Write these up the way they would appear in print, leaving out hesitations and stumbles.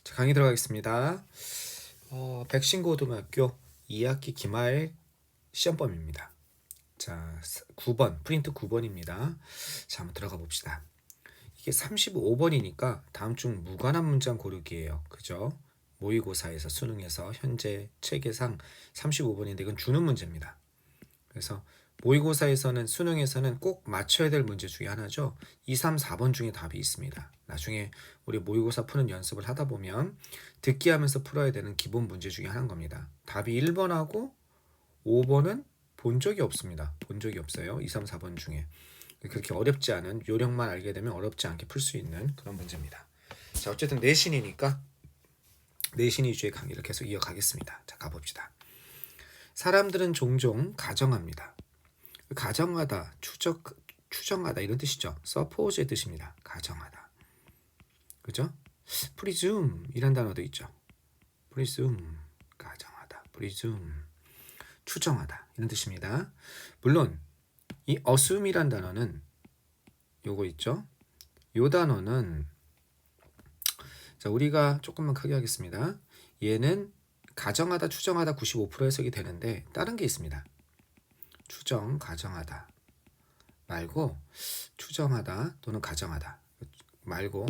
자, 강의 들어가겠습니다. 백신고등학교 2학기 기말 시험범입니다. 자, 9번, 프린트 9번입니다. 자, 한번 들어가 봅시다. 이게 35번이니까 다음 중 무관한 문장 고르기예요. 그죠? 모의고사에서 수능에서 현재 체계상 35번인데 이건 주는 문제입니다. 그래서 모의고사에서는 수능에서는 꼭 맞춰야 될 문제 중에 하나죠. 2, 3, 4번 중에 답이 있습니다. 나중에 우리 모의고사 푸는 연습을 하다 보면 듣기 하면서 풀어야 되는 기본 문제 중에 하나인 겁니다. 답이 1번하고 5번은 본 적이 없습니다. 본 적이 없어요. 2, 3, 4번 중에. 그렇게 어렵지 않은 요령만 알게 되면 어렵지 않게 풀 수 있는 그런 문제입니다. 자, 어쨌든 내신이니까 내신 위주의 강의를 계속 이어가겠습니다. 자, 가봅시다. 사람들은 종종 가정합니다. 가정하다, 추정하다 이런 뜻이죠. suppose의 뜻입니다. 가정하다. 그죠? presume 이란 단어도 있죠. presume, 가정하다. presume, 추정하다 이런 뜻입니다. 물론 이 assume이란 단어는 요거 있죠. 요 단어는 자, 우리가 조금만 크게 하겠습니다. 얘는 가정하다, 추정하다 95% 해석이 되는데 다른 게 있습니다. 추정, 가정하다 말고 추정하다 또는 가정하다 말고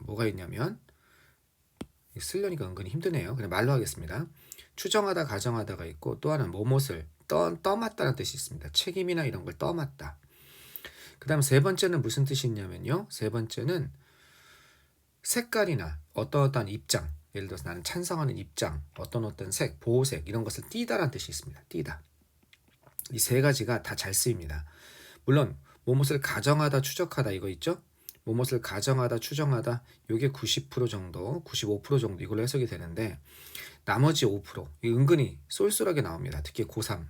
뭐가 있냐면 쓰려니까 은근히 힘드네요. 그냥 말로 하겠습니다. 추정하다, 가정하다가 있고 또 하나는 뭐뭇을 떠맡다는 뜻이 있습니다. 책임이나 이런 걸 떠맡다. 그 다음 세 번째는 무슨 뜻이 있냐면요. 세 번째는 색깔이나 어떠한 입장, 예를 들어서 나는 찬성하는 입장, 어떤 색, 보호색 이런 것을 띠다라는 뜻이 있습니다. 띠다. 이 세 가지가 다 잘 쓰입니다. 물론 뭐뭇을 가정하다, 추적하다 이거 있죠? 뭐뭇을 가정하다, 추정하다 이게 90% 정도, 95% 정도 이걸로 해석이 되는데 나머지 5% 은근히 쏠쏠하게 나옵니다. 특히 고3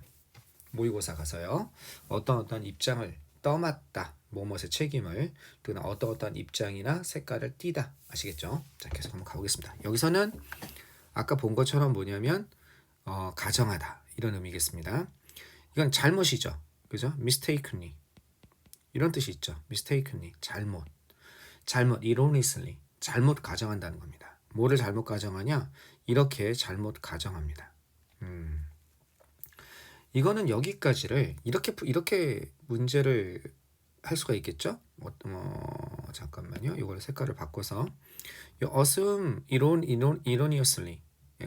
모의고사 가서요. 어떤 입장을 떠맡다, 뭐뭇의 책임을 또는 어떤 입장이나 색깔을 띠다. 아시겠죠? 자, 계속 한번 가보겠습니다. 여기서는 아까 본 것처럼 뭐냐면 가정하다 이런 의미겠습니다. 이건 잘못이죠. 그죠? mistakenly 이런 뜻이 있죠. mistakenly 잘못, erroneously 잘못 가정한다는 겁니다. 뭐를 잘못 가정하냐? 이렇게 잘못 가정합니다. 이거는 여기까지를 이렇게 문제를 할 수가 있겠죠? 잠깐만요. 이걸 색깔을 바꿔서 assume, erroneously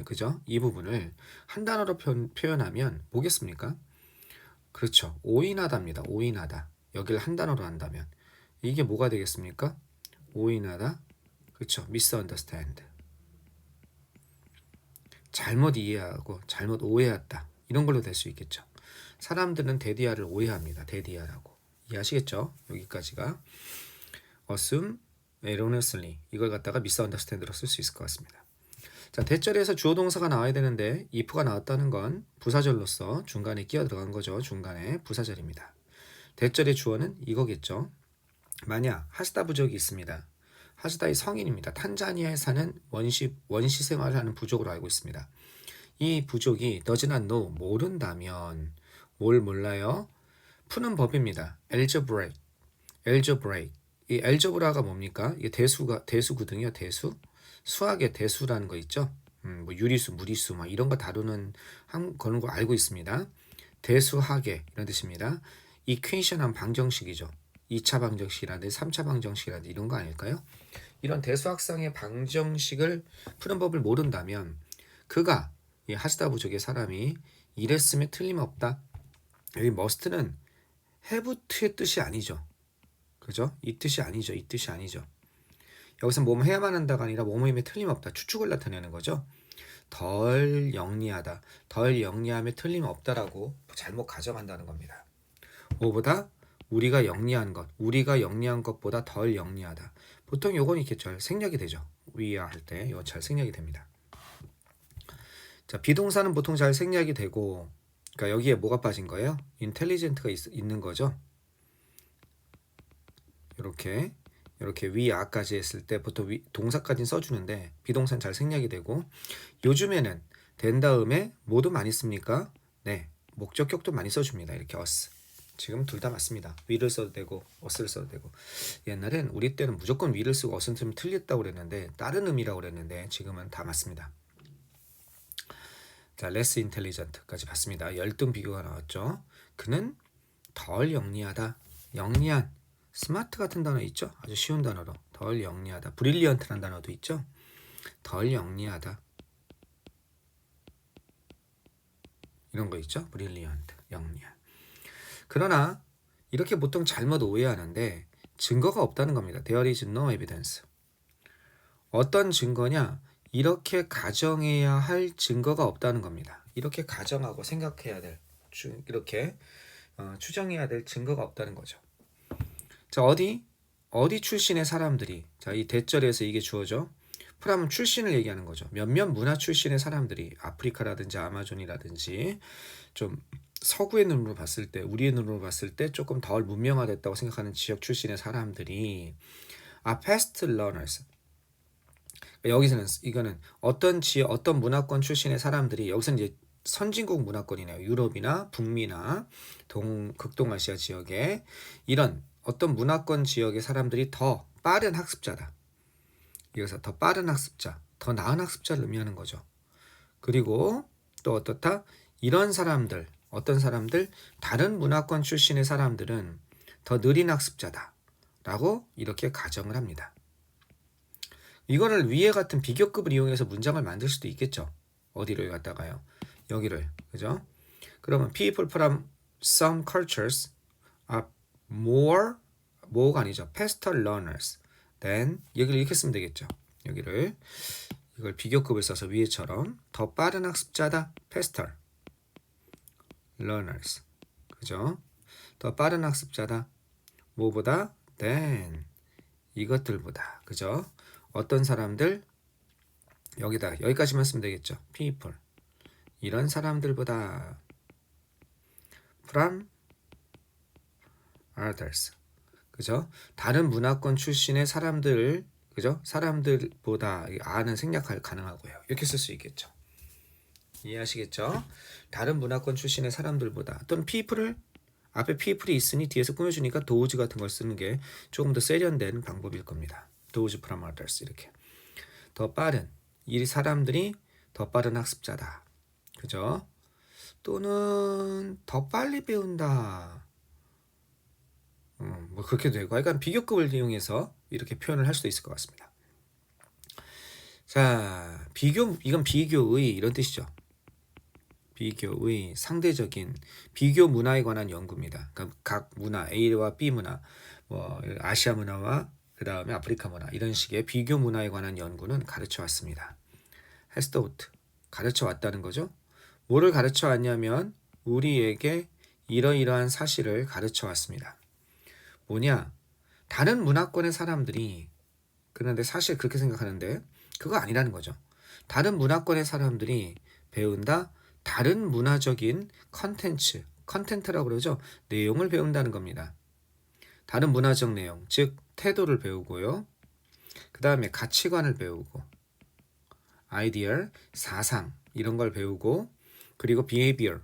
그죠? 이 부분을 한 단어로 표현하면 뭐겠습니까? 그렇죠. 오인하다입니다. 오인하다. 여기를 한 단어로 한다면 이게 뭐가 되겠습니까? 오인하다. 그렇죠. misunderstand. 잘못 이해하고 잘못 오해했다. 이런 걸로 될 수 있겠죠. 사람들은 데디아를 오해합니다. 데디아라고. 이해하시겠죠? 여기까지가 assume, erroneously 이걸 갖다가 misunderstand로 쓸 수 있을 것 같습니다. 자, 대절에서 주어 동사가 나와야 되는데 if가 나왔다는 건 부사절로서 중간에 끼어 들어간 거죠. 중간에 부사절입니다. 대절의 주어는 이거겠죠. 만약 하시다 부족이 있습니다. 하시다의 성인입니다. 탄자니아에 사는 원시 생활을 하는 부족으로 알고 있습니다. 이 부족이 does not know 모른다면 뭘 몰라요? 푸는 법입니다. algebraic. 이 algebra가 뭡니까? 이게 대수거든요. 대수. 수학의 대수라는 거 있죠. 뭐 유리수, 무리수 막 이런 거 다루는 그런 거 알고 있습니다. 대수학의 이런 뜻입니다. equation한 방정식이죠. 2차 방정식이라든지 3차 방정식이라든지 이런 거 아닐까요? 이런 대수학상의 방정식을 푸는 법을 모른다면 그가 이 하시다 부족의 사람이 이랬으면 틀림없다. 여기 must는 have to의 뜻이 아니죠. 그죠? 이 뜻이 아니죠. 이 뜻이 아니죠. 여기서 뭐뭐 해야만 한다가 아니라 뭐뭐임에 틀림없다. 추측을 나타내는 거죠. 덜 영리하다. 덜 영리함에 틀림없다라고 잘못 가정한다는 겁니다. 뭐보다 우리가 영리한 것보다 덜 영리하다. 보통 요건 이렇게 잘 생략이 되죠. we are 할 때 이거 잘 생략이 됩니다. 자, 비동사는 보통 잘 생략이 되고 그러니까 여기에 뭐가 빠진 거예요? intelligent가 있는 거죠. 이렇게 we are까지 했을 때 보통 동사까지는 써주는데 비동사는 잘 생략이 되고 요즘에는 된 다음에 뭐도 많이 씁니까? 네, 목적격도 많이 써줍니다. 이렇게 us. 지금 둘 다 맞습니다. will을 써도 되고 was를 써도 되고. 옛날엔 우리 때는 무조건 will을 쓰고 was는 쓰면 틀렸다고 그랬는데 다른 의미라고 그랬는데 지금은 다 맞습니다. 자, less intelligent까지 봤습니다. 열등 비교가 나왔죠. 그는 덜 영리하다. 영리한, 스마트 같은 단어 있죠? 아주 쉬운 단어로 덜 영리하다. brilliant라는 단어도 있죠? 덜 영리하다. 이런 거 있죠? brilliant, 영리한. 그러나 이렇게 보통 잘못 오해하는데 증거가 없다는 겁니다. There is no evidence. 어떤 증거냐? 이렇게 가정해야 할 증거가 없다는 겁니다. 이렇게 가정하고 생각해야 될, 이렇게 추정해야 될 증거가 없다는 거죠. 자, 어디 출신의 사람들이, 자, 이 대절에서 이게 주어져. 프람은 출신을 얘기하는 거죠. 몇몇 문화 출신의 사람들이 아프리카라든지 아마존이라든지 좀 서구의 눈으로 봤을 때, 우리의 눈으로 봤을 때 조금 덜 문명화됐다고 생각하는 지역 출신의 사람들이 fast learners. 여기서는 이거는 어떤 지역, 어떤 문화권 출신의 사람들이, 여기서는 이제 선진국 문화권이네요. 유럽이나 북미나 극동아시아 지역에 이런 어떤 문화권 지역의 사람들이 더 빠른 학습자다. 여기서 더 빠른 학습자, 더 나은 학습자를 의미하는 거죠. 그리고 또 어떻다? 이런 사람들, 어떤 사람들, 다른 문화권 출신의 사람들은 더 느린 학습자다 라고 이렇게 가정을 합니다. 이거를 위에 같은 비교급을 이용해서 문장을 만들 수도 있겠죠. 어디를 갖다가요? 여기를, 그죠? 그러면 people from some cultures are more가 아니죠. faster learners than, 여기를 이렇게 쓰면 되겠죠. 여기를, 이걸 비교급을 써서 위에처럼 더 빠른 학습자다. faster learners, 그죠? 더 빠른 학습자다. 뭐보다? than, 이것들보다, 그죠? 어떤 사람들, 여기까지만 쓰면 되겠죠. people, 이런 사람들보다. from others, 그죠? 다른 문화권 출신의 사람들, 그죠? 사람들보다, 아는 생략할 가능하고요. 이렇게 쓸 수 있겠죠. 이해하시겠죠? 다른 문화권 출신의 사람들보다, 또는 people을, 앞에 people이 있으니 뒤에서 꾸며주니까 those 같은 걸 쓰는 게 조금 더 세련된 방법일 겁니다. those from others, 이렇게. 더 빠른, 이 사람들이 더 빠른 학습자다. 그죠? 또는 더 빨리 배운다. 뭐 그렇게 되고, 그러니까 비교급을 이용해서 이렇게 표현을 할 수도 있을 것 같습니다. 자, 이건 비교의 이런 뜻이죠. 비교의 상대적인 비교 문화에 관한 연구입니다. 그러니까 각 문화, A와 B 문화, 뭐 아시아 문화와 그 다음에 아프리카 문화, 이런 식의 비교 문화에 관한 연구는 가르쳐 왔습니다. has taught, 가르쳐 왔다는 거죠. 뭐를 가르쳐 왔냐면 우리에게 이러이러한 사실을 가르쳐 왔습니다. 뭐냐? 다른 문화권의 사람들이, 그런데 사실 그렇게 생각하는데 그거 아니라는 거죠. 다른 문화권의 사람들이 배운다. 다른 문화적인 컨텐츠라고 그러죠. 내용을 배운다는 겁니다. 다른 문화적 내용, 즉 태도를 배우고요. 그 다음에 가치관을 배우고, 아이디어, 사상, 이런 걸 배우고, 그리고 behavior,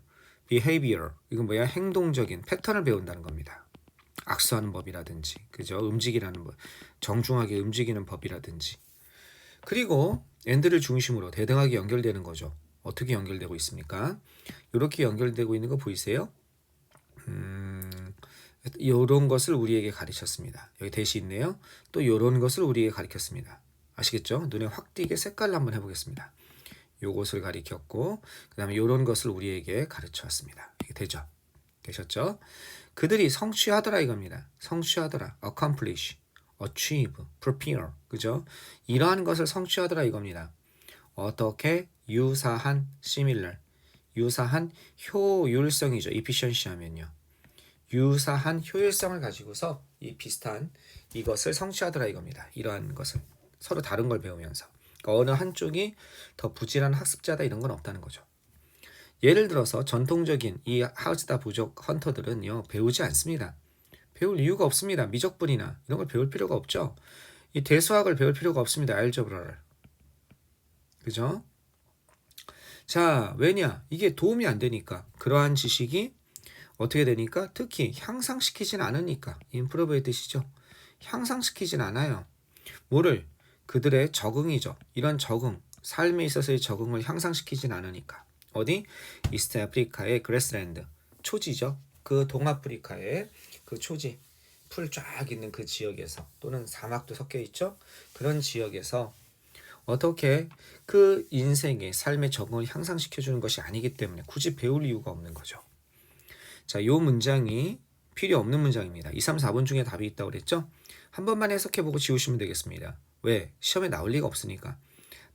이건 뭐야? 행동적인 패턴을 배운다는 겁니다. 악수하는 법이라든지, 그죠? 움직이라는 법, 정중하게 움직이는 법이라든지. 그리고 and를 중심으로 대등하게 연결되는 거죠. 어떻게 연결되고 있습니까? 이렇게 연결되고 있는 거 보이세요? 이런 것을 우리에게 가르쳤습니다. 여기 대시 있네요. 또 이런 것을 우리에게 가르쳤습니다. 아시겠죠? 눈에 확 띄게 색깔로 한번 해보겠습니다. 요것을 가르쳤고, 그 다음에 이런 것을 우리에게 가르쳤습니다. 이게 되죠? 되셨죠? 그들이 성취하더라 이겁니다. 성취하더라, accomplish, achieve, prepare, 그죠? 이러한 것을 성취하더라 이겁니다. 어떻게? 유사한, similar, 유사한 효율성이죠. efficiency 하면요. 유사한 효율성을 가지고서 이 비슷한 이것을 성취하더라 이겁니다. 이러한 것을 서로 다른 걸 배우면서, 그러니까 어느 한쪽이 더 부지런한 학습자다 이런 건 없다는 거죠. 예를 들어서 전통적인 이 하우즈다 부족 헌터들은요 배우지 않습니다. 배울 이유가 없습니다. 미적분이나 이런 걸 배울 필요가 없죠. 이 대수학을 배울 필요가 없습니다. 알제브라를, 그죠? 자, 왜냐? 이게 도움이 안 되니까. 그러한 지식이 어떻게 되니까? 특히 향상시키진 않으니까. improve의 뜻이죠. 향상시키진 않아요. 뭐를? 그들의 적응이죠. 이런 적응, 삶에 있어서의 적응을 향상시키진 않으니까. 어디? 이스트 아프리카의 그래스랜드, 초지죠. 그 동아프리카의 그 초지, 풀 쫙 있는 그 지역에서, 또는 사막도 섞여 있죠. 그런 지역에서 어떻게 그 인생의 삶의 적응을 향상시켜주는 것이 아니기 때문에 굳이 배울 이유가 없는 거죠. 자, 요 문장이 필요 없는 문장입니다. 2, 3, 4번 중에 답이 있다고 그랬죠? 한 번만 해석해보고 지우시면 되겠습니다. 왜? 시험에 나올 리가 없으니까.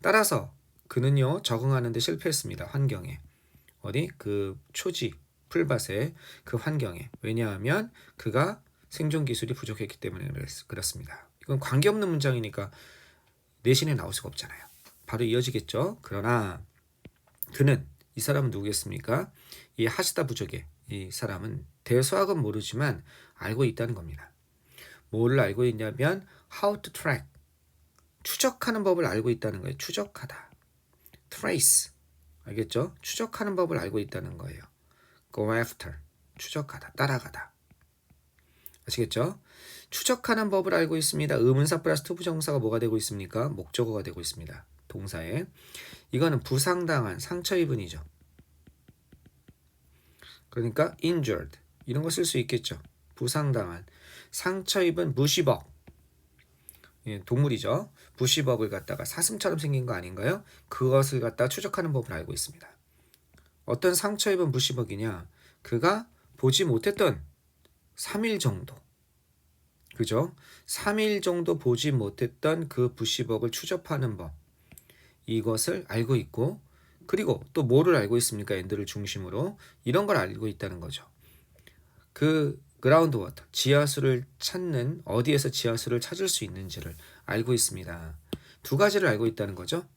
따라서 그는요, 적응하는데 실패했습니다. 환경에. 어디? 그 초지, 풀밭의 그 환경에. 왜냐하면 그가 생존 기술이 부족했기 때문에 그렇습니다. 이건 관계없는 문장이니까 내신에 나올 수가 없잖아요. 바로 이어지겠죠. 그러나 그는, 이 사람은 누구겠습니까? 이 하시다 부족의 이 사람은 대수학은 모르지만 알고 있다는 겁니다. 뭐를 알고 있냐면 how to track, 추적하는 법을 알고 있다는 거예요. 추적하다. trace, 알겠죠? 추적하는 법을 알고 있다는 거예요. go after, 추적하다, 따라가다. 아시겠죠? 추적하는 법을 알고 있습니다. 의문사 플러스 투부정사가 뭐가 되고 있습니까? 목적어가 되고 있습니다. 동사에. 이거는 부상당한, 상처 입은이죠. 그러니까 injured, 이런 거 쓸 수 있겠죠. 부상당한, 상처 입은 무시벅, 예, 동물이죠. 부시벅을 갖다가 사슴처럼 생긴 거 아닌가요? 그것을 갖다가 추적하는 법을 알고 있습니다. 어떤 상처 입은 부시벅이냐? 그가 보지 못했던 3일 정도, 그죠? 3일 정도 보지 못했던 그 부시벅을 추적하는 법, 이것을 알고 있고, 그리고 또 뭐를 알고 있습니까? 엔드를 중심으로 이런 걸 알고 있다는 거죠. 그 그라운드 워터, 지하수를 찾는, 어디에서 지하수를 찾을 수 있는지를 알고 있습니다. 두 가지를 알고 있다는 거죠.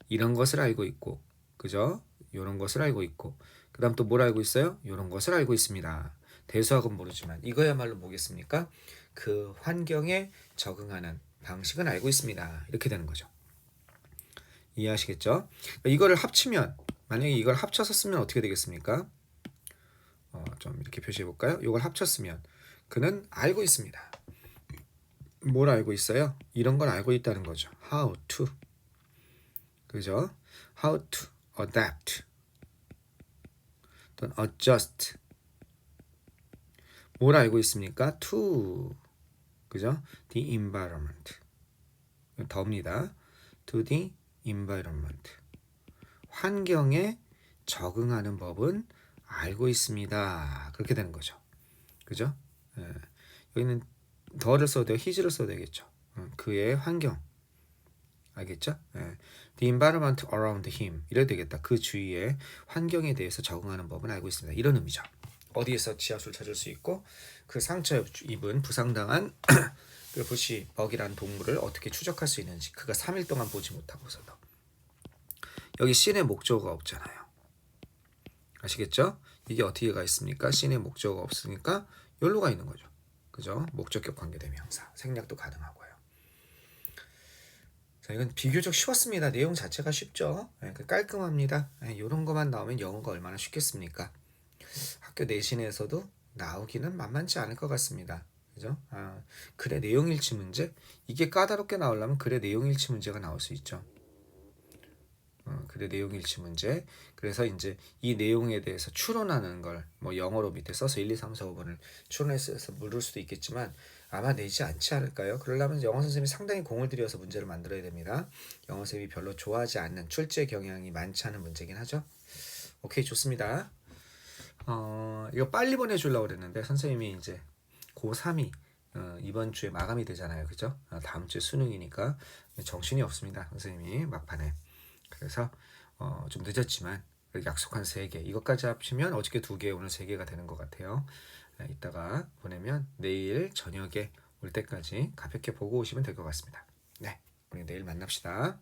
이런 것을 알고 있고, 그죠? 이런 것을 알고 있고, 그 다음 또 뭘 알고 있어요? 이런 것을 알고 있습니다. 대수학은 모르지만 이거야말로 뭐겠습니까? 그 환경에 적응하는 방식은 알고 있습니다. 이렇게 되는 거죠. 이해하시겠죠? 이거를 합치면, 만약에 이걸 합쳐서 쓰면 어떻게 되겠습니까? 좀 이렇게 표시해 볼까요? 이걸 합쳤으면 그는 알고 있습니다. 뭘 알고 있어요? 이런 걸 알고 있다는 거죠. How to, 그죠? How to adapt 또는 adjust. 뭘 알고 있습니까? To, 그죠? The environment. 더입니다. To the environment. 환경에 적응하는 법은 알고 있습니다. 그렇게 되는 거죠. 그죠? 예. 여기는 더를 써도 되고 his를 써도 되겠죠. 그의 환경. 알겠죠? 예. The environment around him. 이래도 되겠다. 그 주위의 환경에 대해서 적응하는 법은 알고 있습니다. 이런 의미죠. 어디에서 지하수를 찾을 수 있고, 그 상처 입은 부상당한 그 부시벅이라는 동물을 어떻게 추적할 수 있는지, 그가 3일 동안 보지 못하고서도. 여기 씬의 목적어가 없잖아요. 아시겠죠? 이게 어떻게 가 있습니까? 씬의 목적어가 없으니까 여기로 가 있는 거죠. 그죠? 목적격 관계대명사. 생략도 가능하고요. 자, 이건 비교적 쉬웠습니다. 내용 자체가 쉽죠? 네, 깔끔합니다. 네, 이런 것만 나오면 영어가 얼마나 쉽겠습니까? 학교 내신에서도 나오기는 만만치 않을 것 같습니다. 그죠? 글의 내용일치 문제? 이게 까다롭게 나오려면 글의 내용일치 문제가 나올 수 있죠. 글의 내용일치 문제. 그래서 이제 이 내용에 대해서 추론하는 걸 뭐 영어로 밑에 써서 1, 2, 3, 4, 5번을 추론해서 물을 수도 있겠지만 아마 내지 않지 않을까요? 그러려면 영어 선생님이 상당히 공을 들여서 문제를 만들어야 됩니다. 영어 선생님이 별로 좋아하지 않는 출제 경향이 많지 않은 문제긴 하죠. 오케이, 좋습니다. 이거 빨리 보내주려고 그랬는데 선생님이 이제 고3이 이번 주에 마감이 되잖아요. 그죠? 다음 주에 수능이니까 정신이 없습니다. 선생님이 막판에. 그래서 좀 늦었지만 약속한 3개, 이것까지 합치면 어저께 2개, 오늘 3개가 되는 것 같아요. 이따가 보내면 내일 저녁에 올 때까지 가볍게 보고 오시면 될 것 같습니다. 네, 우리 내일 만납시다.